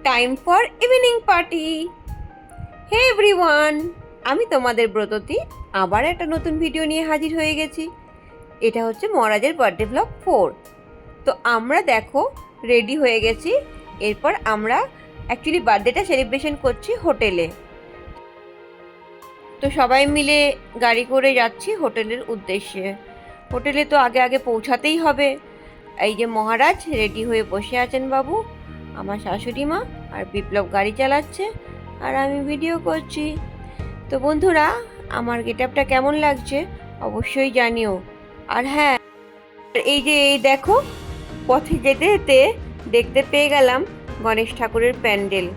Time for evening party. Hey everyone, আমি তোমাদের ব্রততী আবার একটা নতুন ভিডিও নিয়ে হাজির হয়ে গেছি। এটা হচ্ছে মহারাজের বার্থডে ব্লগ 4। তো আমরা দেখো রেডি হয়ে গেছি। এরপর আমরা অ্যাকচুয়ালি বার্থডেটা সেলিব্রেশন করছি হোটেলে। তো সবাই মিলে গাড়ি করে যাচ্ছি হোটেলের উদ্দেশ্যে। হোটেলে তো আগে আগে পৌঁছাতেই হবে। এই যে মহারাজ রেডি হয়ে বসে আছেন বাবু, আমার শাশুড়ি মা আর বিপ্লব গাড়ি চালাচ্ছে আর আমি ভিডিও করছি। তো বন্ধুরা, আমার গেটআপটা কেমন লাগছে অবশ্যই জানিও। আর হ্যাঁ, এই দেখো, পথে যেতে যেতে দেখতে পেয়ে গেলাম গণেশ ঠাকুরের প্যান্ডেল।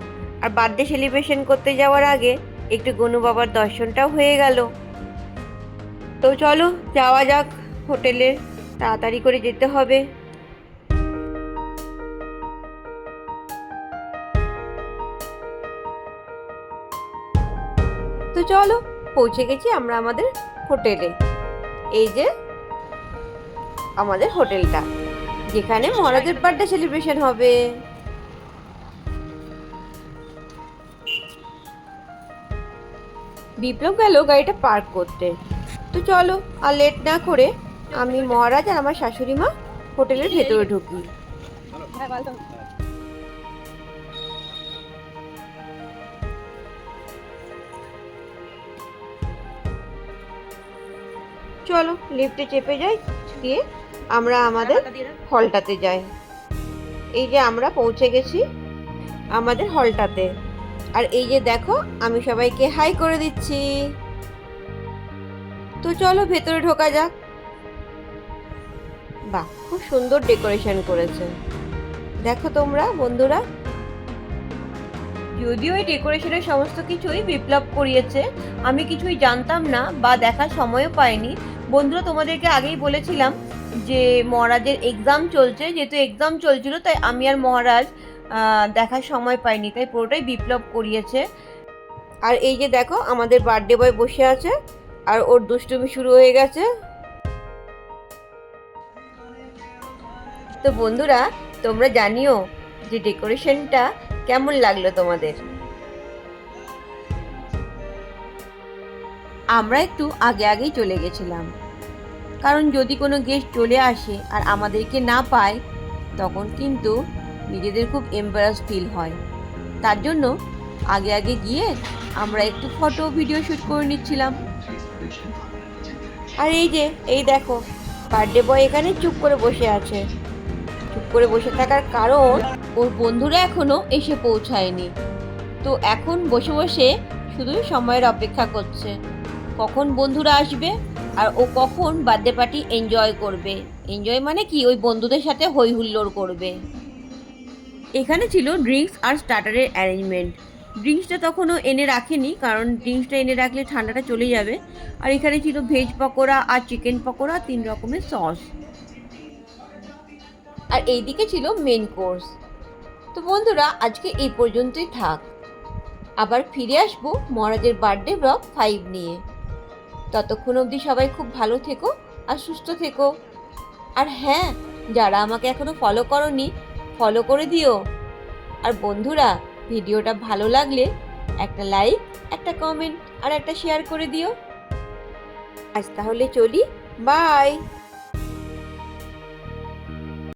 আর বার্থডে সেলিব্রেশন করতে যাওয়ার আগে একটু গনু বাবার দর্শনটাও হয়ে গেল। তো চলো যাওয়া যাক হোটেলে, তাড়াতাড়ি করে যেতে হবে। তো চলো, পৌঁছে গেছি আমরা আমাদের হোটেলে। এই যে আমাদের হোটেলটা, যেখানে মহারাজের বার্থডে সেলিব্রেশন হবে। বিপ্লব গেল গাড়িটা পার্ক করতে। তো চলো আর লেট না করে আমি, মহারাজ আর আমার শাশুড়ি মা হোটেলের ভেতরে ঢুকি। চলো লিফটে চেপে যাই, দিয়ে আমরা আমাদের হলটাতে যাই। এই যে আমরা পৌঁছে গেছি আমাদের হলটাতে। আর এই যে দেখো, আমি সবাইকে হাই করে দিচ্ছি। তো চলো ভেতরে ঢোকা যাক। বাহ, খুব সুন্দর ডেকোরেশন করেছে দেখো তোমরা বন্ধুরা। যদিও এই ডেকোরেশনের সমস্ত কিছুই বিপ্লব করিয়েছে, আমি কিছুই জানতাম না বা দেখার সময়ও পাইনি। বন্ধুরা, তোমাদেরকে আগেই বলেছিলাম যে মহারাজের এক্সাম চলছে, যেহেতু এক্সাম চলছিল তাই আমি আর মহারাজ দেখার সময় পাইনি, তাই পুরোটাই বিপ্লব করিয়েছে। আর এই যে দেখো, আমাদের বার্থডে বয় বসে আছে আর ওর দুষ্টুমি শুরু হয়ে গেছে। তো বন্ধুরা, তোমরা জানিও যে ডেকোরেশনটা কেমন লাগলো তোমাদের। আমরা একটু আগে আগেই চলে গেছিলাম, কারণ যদি কোনো গেস্ট চলে আসে আর আমাদেরকে না পায় তখন কিন্তু নিজেদের খুব এম্বারাস ফিল হয়। তার জন্য আগে আগে গিয়ে আমরা একটু ফটো ভিডিও শ্যুট করে নিচ্ছিলাম। আর এই দেখো, বার্থডে বয় এখানে চুপ করে বসে আছে। চুপ করে বসে থাকার কারণ, ওর বন্ধুরা এখনো এসে পৌঁছায়নি। তো এখন বসে বসে শুধুই সময়ের অপেক্ষা করছে, কখন বন্ধুরা আসবে আর ও কখন বার্থডে পার্টি এনজয় করবে। এনজয় মানে কি, ওই বন্ধুদের সাথে হই হুল্লোড় করবে। এখানে ছিল ড্রিঙ্কস আর স্টার্টারের অ্যারেঞ্জমেন্ট। ড্রিঙ্কসটা তখনও এনে রাখেনি, কারণ ড্রিঙ্কসটা এনে রাখলে ঠান্ডাটা চলে যাবে। আর এখানে ছিল ভেজ পকোড়া আর চিকেন পকোড়া, 3 রকমের সস। আর এইদিকে ছিল মেন কোর্স। তো বন্ধুরা, আজকে এই পর্যন্তই থাক। আবার ফিরে আসবো মহারাজের বার্থডে ব্লগ 5 নিয়ে। ততক্ষণ অবধি সবাই খুব ভালো থেকো আর সুস্থ থেকো। আর হ্যাঁ, যারা আমাকে এখনো ফলো করোনি, ফলো করে দিও। আর বন্ধুরা, ভিডিওটা ভালো লাগলে একটা লাইক, একটা কমেন্ট আর একটা শেয়ার করে দিও। আজ তাহলে চলি, বাই।